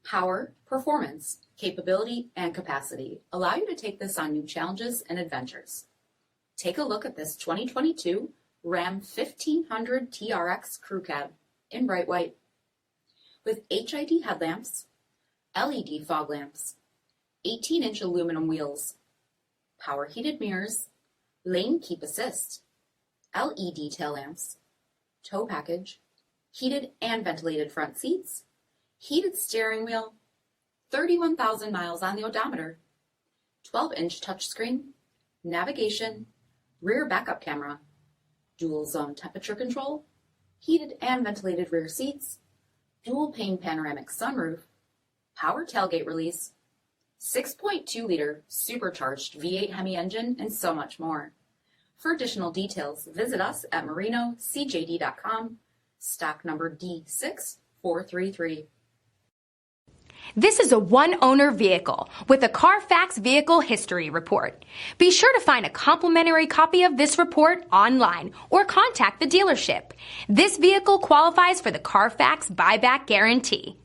Power, performance, capability, and capacity allow you to take this on new challenges and adventures. Take a look at this 2022 Ram 1500 TRX Crew Cab in bright white. With HID headlamps, LED fog lamps, 18-inch aluminum wheels, power heated mirrors, lane keep assist, LED tail lamps, tow package, heated and ventilated front seats, heated steering wheel, 31,000 miles on the odometer, 12-inch touchscreen, navigation, rear backup camera, dual zone temperature control, heated and ventilated rear seats, dual pane panoramic sunroof, power tailgate release, 6.2-liter supercharged V8 HEMI engine, and so much more. For additional details, visit us at marinocjd.com, stock number D6433. This is a one-owner vehicle with a CARFAX vehicle history report. Be sure to find a complimentary copy of this report online or contact the dealership. This vehicle qualifies for the CARFAX buyback guarantee.